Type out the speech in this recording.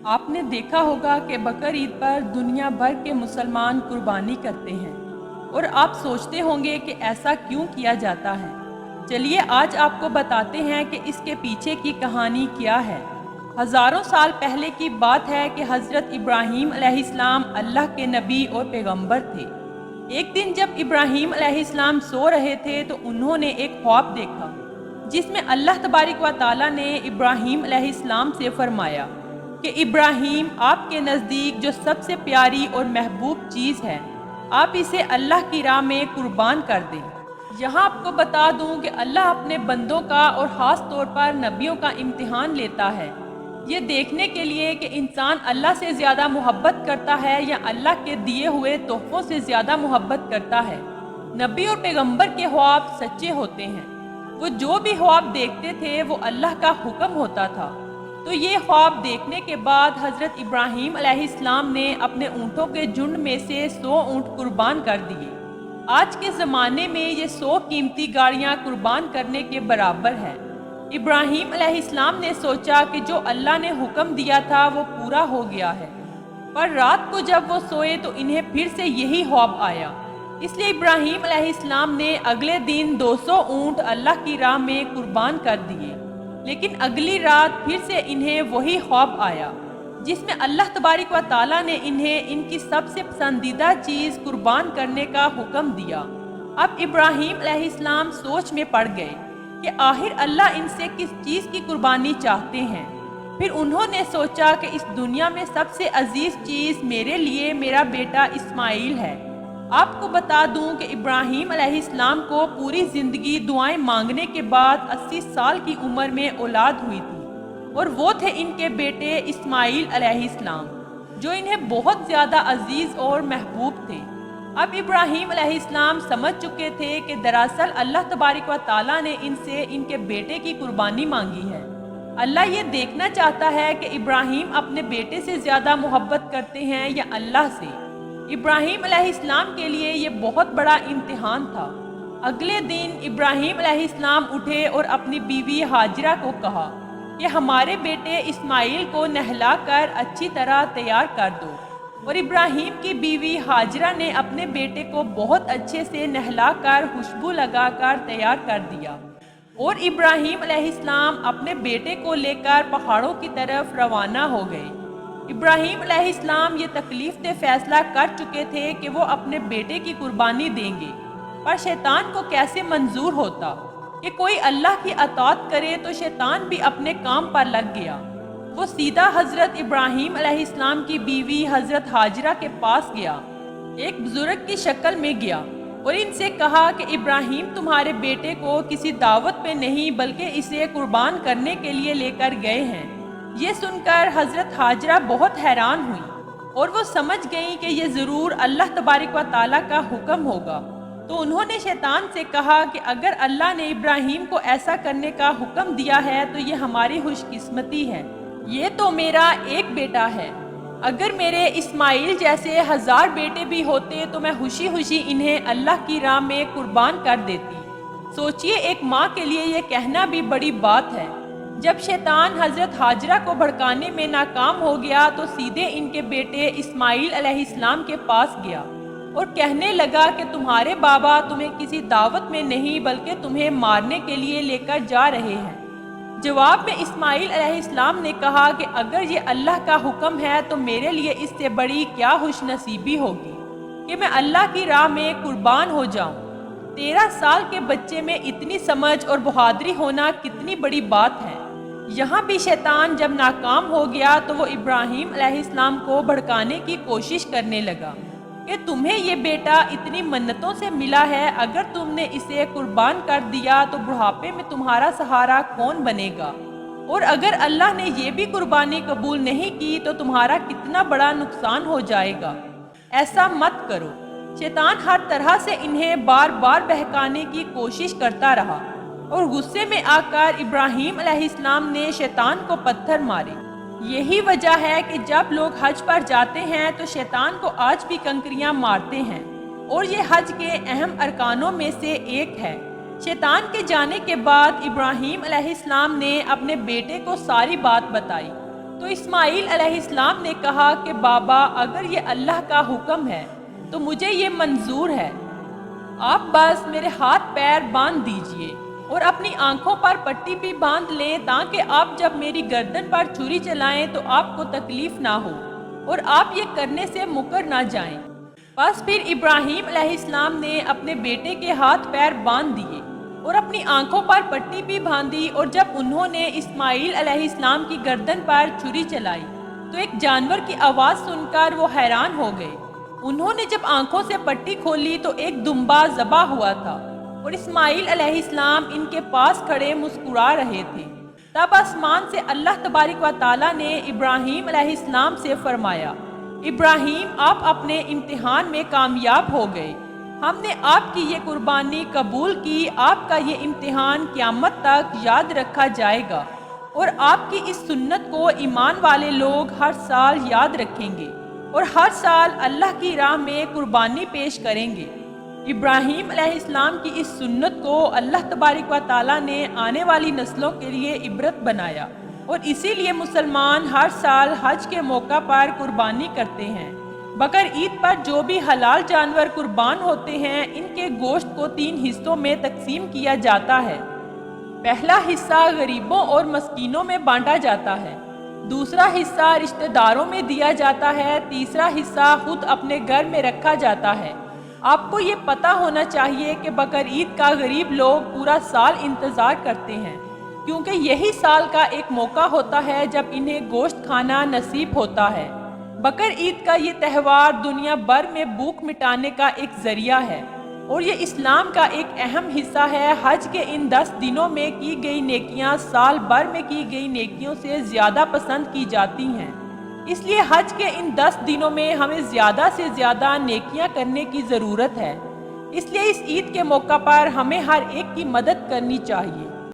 آپ نے دیکھا ہوگا کہ بقر عید پر دنیا بھر کے مسلمان قربانی کرتے ہیں اور آپ سوچتے ہوں گے کہ ایسا کیوں کیا جاتا ہے۔ چلیے آج آپ کو بتاتے ہیں کہ اس کے پیچھے کی کہانی کیا ہے۔ ہزاروں سال پہلے کی بات ہے کہ حضرت ابراہیم علیہ السلام اللہ کے نبی اور پیغمبر تھے۔ ایک دن جب ابراہیم علیہ السلام سو رہے تھے تو انہوں نے ایک خواب دیکھا جس میں اللہ تبارک و تعالیٰ نے ابراہیم علیہ السلام سے فرمایا کہ ابراہیم، آپ کے نزدیک جو سب سے پیاری اور محبوب چیز ہے، آپ اسے اللہ کی راہ میں قربان کر دیں۔ یہاں آپ کو بتا دوں کہ اللہ اپنے بندوں کا اور خاص طور پر نبیوں کا امتحان لیتا ہے، یہ دیکھنے کے لیے کہ انسان اللہ سے زیادہ محبت کرتا ہے یا اللہ کے دیے ہوئے تحفوں سے زیادہ محبت کرتا ہے۔ نبی اور پیغمبر کے خواب سچے ہوتے ہیں، وہ جو بھی خواب دیکھتے تھے وہ اللہ کا حکم ہوتا تھا۔ تو یہ خواب دیکھنے کے بعد حضرت ابراہیم علیہ السلام نے اپنے اونٹوں کے جھنڈ میں سے 100 اونٹ قربان کر دیے۔ آج کے زمانے میں یہ 100 قیمتی گاڑیاں قربان کرنے کے برابر ہے۔ ابراہیم علیہ السلام نے سوچا کہ جو اللہ نے حکم دیا تھا وہ پورا ہو گیا ہے، پر رات کو جب وہ سوئے تو انہیں پھر سے یہی خواب آیا۔ اس لیے ابراہیم علیہ السلام نے اگلے دن 200 اونٹ اللہ کی راہ میں قربان کر دیے، لیکن اگلی رات پھر سے انہیں وہی خواب آیا جس میں اللہ تبارک و تعالیٰ نے انہیں ان کی سب سے پسندیدہ چیز قربان کرنے کا حکم دیا۔ اب ابراہیم علیہ السلام سوچ میں پڑ گئے کہ آخر اللہ ان سے کس چیز کی قربانی چاہتے ہیں۔ پھر انہوں نے سوچا کہ اس دنیا میں سب سے عزیز چیز میرے لیے میرا بیٹا اسماعیل ہے۔ آپ کو بتا دوں کہ ابراہیم علیہ السلام کو پوری زندگی دعائیں مانگنے کے بعد 80 سال کی عمر میں اولاد ہوئی تھی، اور وہ تھے ان کے بیٹے اسماعیل علیہ السلام، جو انہیں بہت زیادہ عزیز اور محبوب تھے۔ اب ابراہیم علیہ السلام سمجھ چکے تھے کہ دراصل اللہ تبارک و تعالیٰ نے ان سے ان کے بیٹے کی قربانی مانگی ہے۔ اللہ یہ دیکھنا چاہتا ہے کہ ابراہیم اپنے بیٹے سے زیادہ محبت کرتے ہیں یا اللہ سے۔ ابراہیم علیہ السلام کے لیے یہ بہت بڑا امتحان تھا۔ اگلے دن ابراہیم علیہ السلام اٹھے اور اپنی بیوی ہاجرہ کو کہا کہ ہمارے بیٹے اسماعیل کو نہلا کر اچھی طرح تیار کر دو، اور ابراہیم کی بیوی ہاجرہ نے اپنے بیٹے کو بہت اچھے سے نہلا کر خوشبو لگا کر تیار کر دیا، اور ابراہیم علیہ السلام اپنے بیٹے کو لے کر پہاڑوں کی طرف روانہ ہو گئے۔ ابراہیم علیہ السلام یہ تکلیف دہ فیصلہ کر چکے تھے کہ وہ اپنے بیٹے کی قربانی دیں گے، پر شیطان کو کیسے منظور ہوتا کہ کوئی اللہ کی اطاعت کرے؟ تو شیطان بھی اپنے کام پر لگ گیا۔ وہ سیدھا حضرت ابراہیم علیہ السلام کی بیوی حضرت ہاجرہ کے پاس گیا، ایک بزرگ کی شکل میں گیا، اور ان سے کہا کہ ابراہیم تمہارے بیٹے کو کسی دعوت پہ نہیں بلکہ اسے قربان کرنے کے لیے لے کر گئے ہیں۔ یہ سن کر حضرت ہاجرہ بہت حیران ہوئی، اور وہ سمجھ گئیں کہ یہ ضرور اللہ تبارک و تعالیٰ کا حکم ہوگا۔ تو انہوں نے شیطان سے کہا کہ اگر اللہ نے ابراہیم کو ایسا کرنے کا حکم دیا ہے تو یہ ہماری خوش قسمتی ہے، یہ تو میرا ایک بیٹا ہے، اگر میرے اسماعیل جیسے 1000 بیٹے بھی ہوتے تو میں خوشی خوشی انہیں اللہ کی راہ میں قربان کر دیتی۔ سوچئے ایک ماں کے لیے یہ کہنا بھی بڑی بات ہے۔ جب شیطان حضرت ہاجرہ کو بھڑکانے میں ناکام ہو گیا تو سیدھے ان کے بیٹے اسماعیل علیہ السلام کے پاس گیا اور کہنے لگا کہ تمہارے بابا تمہیں کسی دعوت میں نہیں بلکہ تمہیں مارنے کے لیے لے کر جا رہے ہیں۔ جواب میں اسماعیل علیہ السلام نے کہا کہ اگر یہ اللہ کا حکم ہے تو میرے لیے اس سے بڑی کیا خوش نصیبی ہوگی کہ میں اللہ کی راہ میں قربان ہو جاؤں۔ 13 سال کے بچے میں اتنی سمجھ اور بہادری ہونا کتنی بڑی بات ہے۔ یہاں بھی شیطان جب ناکام ہو گیا تو وہ ابراہیم علیہ السلام کو بھڑکانے کی کوشش کرنے لگا کہ تمہیں یہ بیٹا اتنی منتوں سے ملا ہے، اگر تم نے اسے قربان کر دیا تو بڑھاپے میں تمہارا سہارا کون بنے گا؟ اور اگر اللہ نے یہ بھی قربانی قبول نہیں کی تو تمہارا کتنا بڑا نقصان ہو جائے گا، ایسا مت کرو۔ شیطان ہر طرح سے انہیں بار بار بہکانے کی کوشش کرتا رہا، اور غصے میں آ کر ابراہیم علیہ السلام نے شیطان کو پتھر مارے۔ یہی وجہ ہے کہ جب لوگ حج پر جاتے ہیں تو شیطان کو آج بھی کنکریاں مارتے ہیں، اور یہ حج کے اہم ارکانوں میں سے ایک ہے۔ شیطان کے جانے کے بعد ابراہیم علیہ السلام نے اپنے بیٹے کو ساری بات بتائی تو اسماعیل علیہ السلام نے کہا کہ بابا اگر یہ اللہ کا حکم ہے تو مجھے یہ منظور ہے، آپ بس میرے ہاتھ پیر باندھ دیجئے اور اپنی آنکھوں پر پٹی بھی باندھ لیں تاکہ آپ جب میری گردن پر چھری چلائیں تو آپ کو تکلیف نہ ہو اور آپ یہ کرنے سے مکر نہ جائیں۔ بس پھر ابراہیم علیہ السلام نے اپنے بیٹے کے ہاتھ پیر باندھ دیے اور اپنی آنکھوں پر پٹی بھی باندھی، اور جب انہوں نے اسماعیل علیہ السلام کی گردن پر چھری چلائی تو ایک جانور کی آواز سن کر وہ حیران ہو گئے۔ انہوں نے جب آنکھوں سے پٹی کھولی تو ایک دمبا ذبح ہوا تھا اور اسماعیل علیہ السلام ان کے پاس کھڑے مسکرا رہے تھے۔ تب آسمان سے اللہ تبارک و تعالیٰ نے ابراہیم علیہ السلام سے فرمایا، ابراہیم آپ اپنے امتحان میں کامیاب ہو گئے، ہم نے آپ کی یہ قربانی قبول کی، آپ کا یہ امتحان قیامت تک یاد رکھا جائے گا اور آپ کی اس سنت کو ایمان والے لوگ ہر سال یاد رکھیں گے اور ہر سال اللہ کی راہ میں قربانی پیش کریں گے۔ ابراہیم علیہ السلام کی اس سنت کو اللہ تبارک و تعالیٰ نے آنے والی نسلوں کے لیے عبرت بنایا، اور اسی لیے مسلمان ہر سال حج کے موقع پر قربانی کرتے ہیں۔ بقر عید پر جو بھی حلال جانور قربان ہوتے ہیں ان کے گوشت کو 3 حصوں میں تقسیم کیا جاتا ہے۔ پہلا حصہ غریبوں اور مسکینوں میں بانٹا جاتا ہے، دوسرا حصہ رشتہ داروں میں دیا جاتا ہے، تیسرا حصہ خود اپنے گھر میں رکھا جاتا ہے۔ آپ کو یہ پتہ ہونا چاہیے کہ بقر عید کا غریب لوگ پورا سال انتظار کرتے ہیں، کیونکہ یہی سال کا ایک موقع ہوتا ہے جب انہیں گوشت کھانا نصیب ہوتا ہے۔ بقر عید کا یہ تہوار دنیا بھر میں بھوک مٹانے کا ایک ذریعہ ہے، اور یہ اسلام کا ایک اہم حصہ ہے۔ حج کے ان 10 دنوں میں کی گئی نیکیاں سال بھر میں کی گئی نیکیوں سے زیادہ پسند کی جاتی ہیں، اس لیے حج کے ان 10 دنوں میں ہمیں زیادہ سے زیادہ نیکیاں کرنے کی ضرورت ہے۔ اس لیے اس عید کے موقع پر ہمیں ہر ایک کی مدد کرنی چاہیے۔